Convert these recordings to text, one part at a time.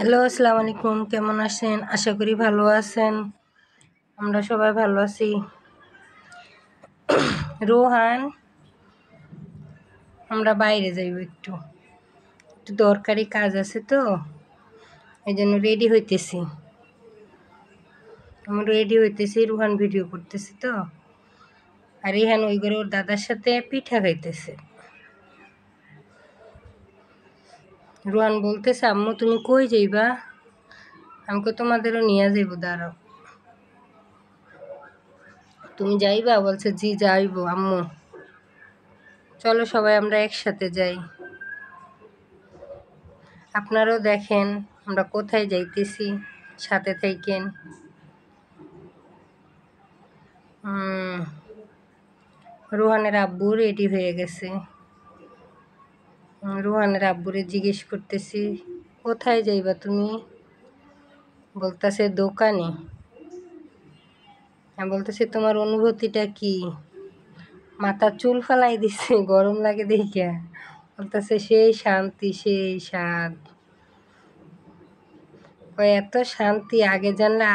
Hello, আসসালামু আলাইকুম। কেমন আছেন? আশা করি ভালো আছেন। আমরা সবাই ভালো আছি। রোহান, আমরা বাইরে যাইব একটু দরকারি কাজ আছে তো, এই জন্য রেডি হইতেছি। রোহান ভিডিও করতেছি তো, আর রিহান ওই করে ওর দাদার সাথে পিঠা খাইতেছে। রোহান বলতেছে, আম্মু তুমি কই যাইবা? আমাকে তোমাদেরও নিয়ে যাইব, দাঁড়াও। তুমি যাইবা? বলছে জি যাইব আম্মু। চলো সবাই আমরা একসাথে যাই। আপনারাও দেখেন আমরা কোথায় যাইতেছি, সাথে থাকেন। রোহানের আব্বু রেডি হয়ে গেছে। রোহানের আব্বুরে জিজ্ঞেস করতেছি, কোথায় যাইবা তুমি? বলতেছে দোকানে। আমি বলতেছি তোমার অনুভূতিটা কি? মাথা চুল ফালাই দিছে, গরম লাগে দেখিয়া। বলতেছে সেই শান্তি, সেই স্বাদ। এত শান্তি আগে জানলে।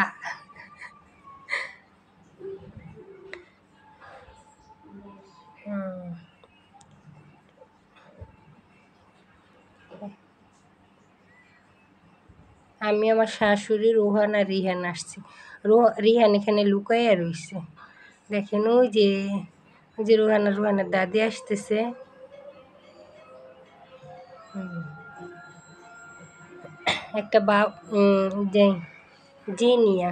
আমি আমার শাশুড়ি, রোহান আর রিহান আসছি। রিহান এখানে লুকাইয়া রইছে। দেখেন ওই যে রোহানের দাদি আসতেছে। একটা জিনিয়া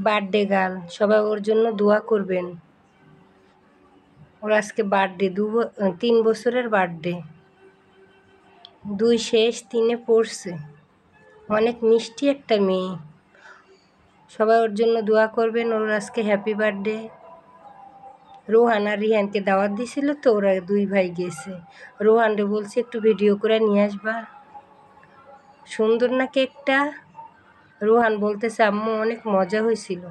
বার্থডে গার্ল, সবাই ওর জন্য দোয়া করবেন। ওর আজকে বার্থডে, 3 বছরের বার্থডে। 2 শেষ 3-এ পড়ছে। অনেক মিষ্টি একটা মেয়ে। সবাই ওর জন্য দোয়া করবেন। ওর আজকে হ্যাপি বার্থডে। রোহান আর রিহানকে দাওয়াত দিছিল তো, ওরা 2 ভাই গেছে। রোহানরে বলছে একটু ভিডিও করে নিয়ে আসবা। সুন্দর না কেকটা? রোহান বলতেছে আম্মু অনেক মজা হয়েছিল।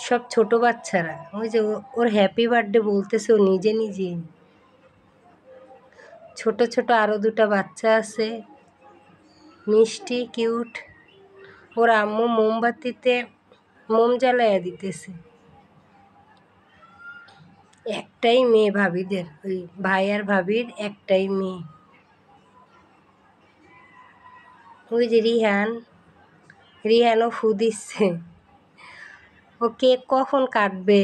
সব ছোট বাচ্চারা ওই যে ওর হ্যাপি বার্থডে বলতেছে ও নিজে নিজে। ছোট ছোট আরও 2টা বাচ্চা আছে, মিষ্টি কিউট। ওর আম্মু মোমবাতিতে মোম জ্বালাইয়া দিতেছে। একটাই মেয়ে ভাবিদের, ওই ভাই আর ভাবির একটাই মেয়ে। ওই যে রিহানও ফু দিচ্ছে। ও কেক কখন কাটবে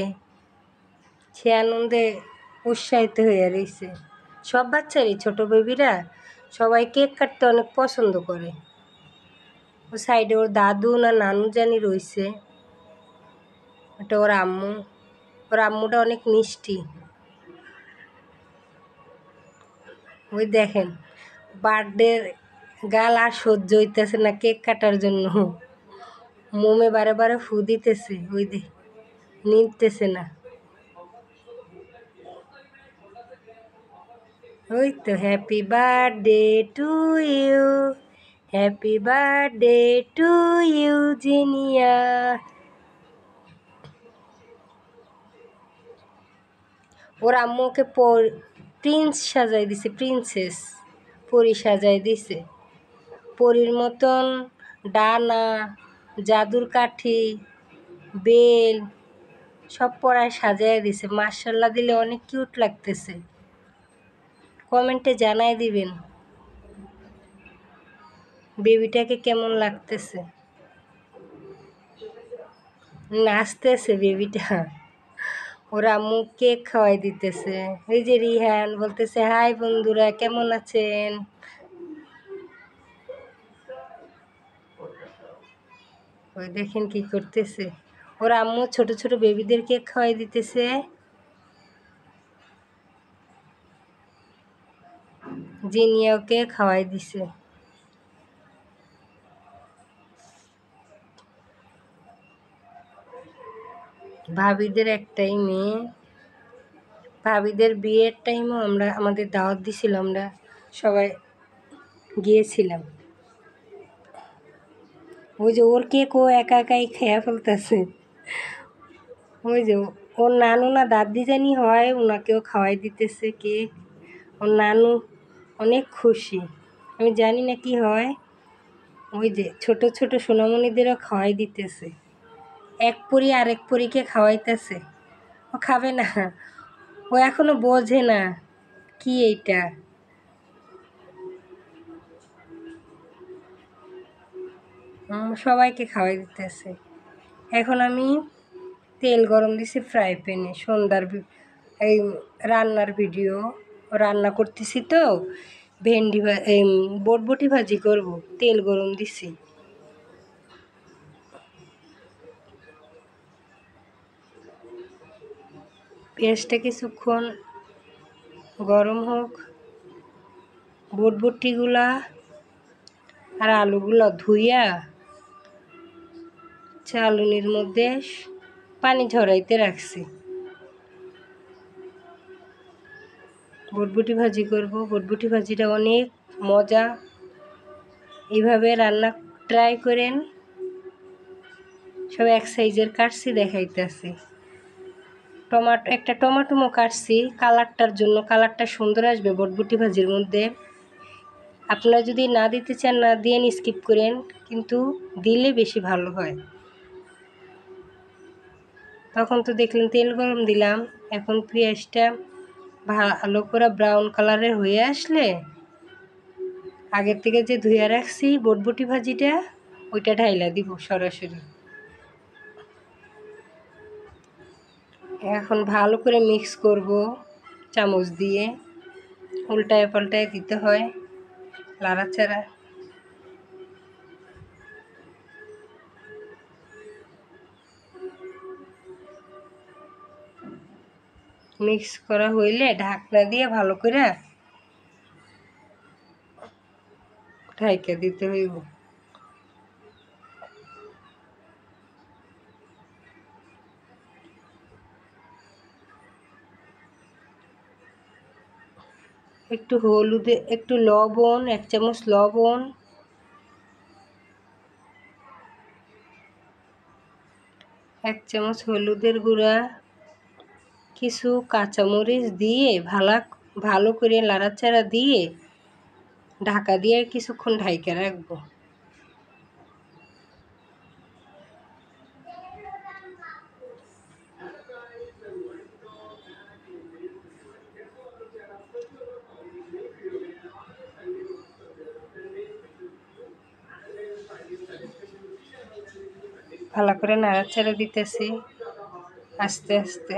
সে আনন্দে উৎসাহিত হয়ে রয়েছে। সব বাচ্চারই, ছোট বেবিরা সবাই কেক কাটতে অনেক পছন্দ করে। ও সাইডে ওর দাদু না নানু জানি রয়েছে, এটা ওর আম্মু। ওর আম্মুটা অনেক মিষ্টি। ওই দেখেন বার্থডে গাল আর সহ্য হইতেছে না কেক কাটার জন্য, মোমে বারে বারে ফু দিতেছে। ওই নিতেছে না। ওই তো happy birthday to you, happy birthday to you Jinia. ওর আম্মুকে প্রিন্স সাজাই দিছে, প্রিন্সেস পরি সাজাই দিছে। পরির মতন ডানা, জাদুর কাঠি, বেল সব পরায় সাজাই দিছে। মাশাআল্লাহ দিলে অনেক কিউট লাগতেছে। কমেন্টে জানাই দিবেন বেবিটাকে কেমন লাগতেছে। নাচতেছে বেবিটা। ওরা আম্মু কেক খাওয়াই দিতেছে। এই যে রিহান বলতেছে হাই বন্ধুরা, কেমন আছেন? ওই দেখেন কি করতেছে। ওরা আম্মু ছোট ছোট বেবিদের কেক খাওয়াই দিতেছে। জিনিয়াকে খাওয়াই দিছে। ভাবিদের একটাই মেয়ে। ভাবিদের বিয়ের টাইমও আমাদের দাওয়াত দিছিল, আমরা সবাই গিয়েছিলাম। ওই যে ওর কেক ও একা একাই খেয়ে ফেলতেছে। ওই যে ওর নানু না দাদি জানি হয়, ওনাকেও খাওয়াই দিতেছে কেক। ওর নানু অনেক খুশি। আমি জানি না কি হয়, ওই যে ছোট ছোট সোনামণিদেরও খাওয়াই দিতেছে, এক পরি আরেক পরীকে খাওয়াইতেছে। ও খাবে না, ও এখনো বোঝে না কি এইটা। সবাইকে খাওয়াই দিতেছে। এখন আমি তেল গরম দিছি ফ্রাই প্যানে, সন্ধ্যার এই রান্নার ভিডিও রান্না করতেছি তো, ভেন্ডি বটবটি ভাজি করব, তেল গরম দিছি। পেঁয়াজটা কিছুক্ষণ গরম হোক, বটবটিগুলা আর আলুগুলো ধুইয়া চালুনির মধ্যে পানি ঝরাইতে রাখছি। বটবটি ভাজি করব, বটবটি ভাজিটা অনেক মজা, এইভাবে রান্না ট্রাই করেন। সব এক সাইজের কাটছি দেখাইতেছি। একটা টমাটোমও কাটছি কালারটার জন্য, কালারটা সুন্দর আসবে বটবটি ভাজির মধ্যে। আপনারা যদি না দিতে চান না দিয়ে স্কিপ করেন, কিন্তু দিলে বেশি ভালো হয়। তখন তো দেখলেন তেল গরম দিলাম। এখন পেঁয়াজটা ভালো করে ব্রাউন কালারের হয়ে আসলে আগের থেকে যে ধুয়ে রাখছি বটবটি ভাজিটা, ওইটা ঢাইলা দিব সরাসরি। এখন ভালো করে মিক্স করব চামচ দিয়ে, উল্টায় পাল্টায় দিতে হয়, লাড়াচাড়া। মিক্স করা হইলে ঢাকনা দিয়ে ভালো করে ঢাইকা দিতে হইব। একটু হলুদে, একটু লবণ, 1 চামচ লবণ, 1 চামচ হলুদের গুঁড়া, কিছু কাঁচামরিচ দিয়ে ভালো করে লাড়াচাড়া দিয়ে ঢাকা দিয়ে কিছুক্ষণ ঢাইকা রাখবো। ভালো করে নাড়াচাড়া দিতেছি আস্তে আস্তে।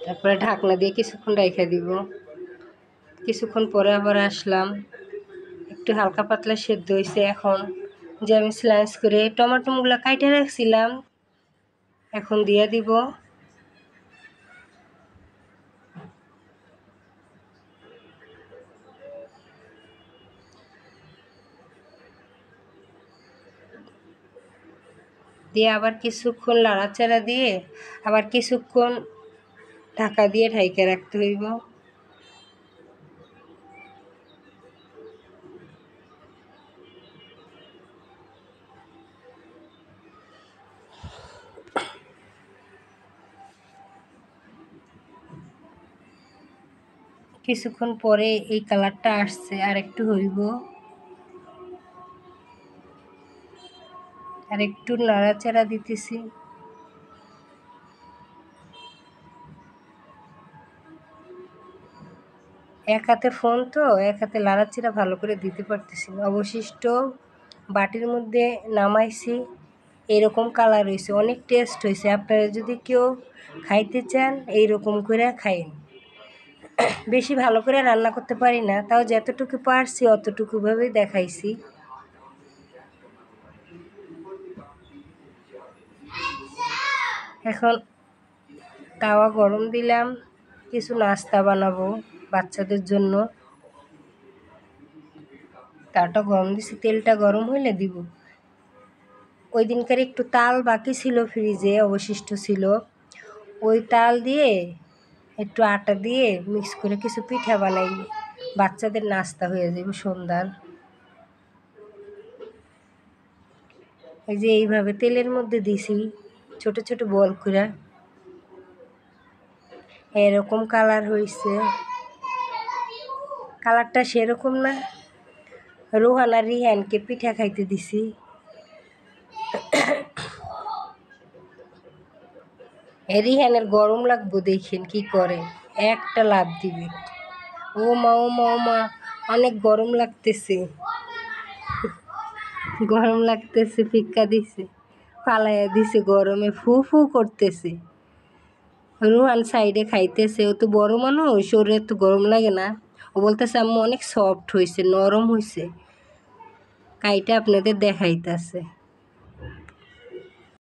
তারপরে ঢাকনা দিয়ে কিছুক্ষণ রেখে দিব। কিছুক্ষণ পরে আবার আসলাম, একটু হালকা পাতলা সেদ্ধ হয়েছে। এখন যে আমি স্লাইস করে টমাটোগুলো কাইটে রাখছিলাম, এখন দিয়ে দিব। দিয়ে আবার কিছুক্ষণ লাড়াচাড়া দিয়ে আবার কিছুক্ষণ ঢাকা দিয়ে ঢাইকে রাখতে হইব। কিছুক্ষণ পরে এই কালারটা আসছে, আর একটু হইব, আর একটু নাড়াচাড়া দিতেছি। এক হাতে ফোন তো, এক হাতে লাড়াচাড়া ভালো করে দিতে পারতেছি না। অবশিষ্ট বাটির মধ্যে নামাইছি, এরকম কালার হয়েছে, অনেক টেস্ট হয়েছে। আপনারা যদি কেউ খাইতে চান এইরকম করে খাইন। বেশি ভালো করে রান্না করতে পারি না, তাও যতটুকু পারছি অতটুকুভাবেই দেখাইছি। এখন তাওয়া গরম দিলাম, কিছু নাস্তা বানাবো বাচ্চাদের জন্য। তাওয়াটা গরম দিছি, তেলটা গরম হইলে দিব। ওই দিনকার একটু তাল বাকি ছিল ফ্রিজে, অবশিষ্ট ছিল, ওই তাল দিয়ে একটু আটা দিয়ে মিক্স করে কিছু পিঠা বানাই, বাচ্চাদের নাস্তা হয়ে যাবে সন্ধ্যার। এই যে এইভাবে তেলের মধ্যে দিছি ছোট ছোট বল করে। এরকম কালার হয়েছে, কালারটা সেরকম না। রোহান আর রিহানকে পিঠা খাইতে দিছি। রিহানের গরম লাগবো, দেখেন কি করে, একটা লাফ দিবে। ও মা ও মা ও মা, অনেক গরম লাগতেছে, গরম লাগতেছে, ফিক্কা দিছে, পালাইয়া দিছে, গরমে ফু ফু করতেছে। রোহান সাইডে খাইতেছে, ও তো বড় মানুষ, ওর তো গরম লাগে না। ও বলতেছে আম্মু অনেক সফট হয়েছে, নরম হয়েছে, কাইটা আপনাদের দেখাইতেছে।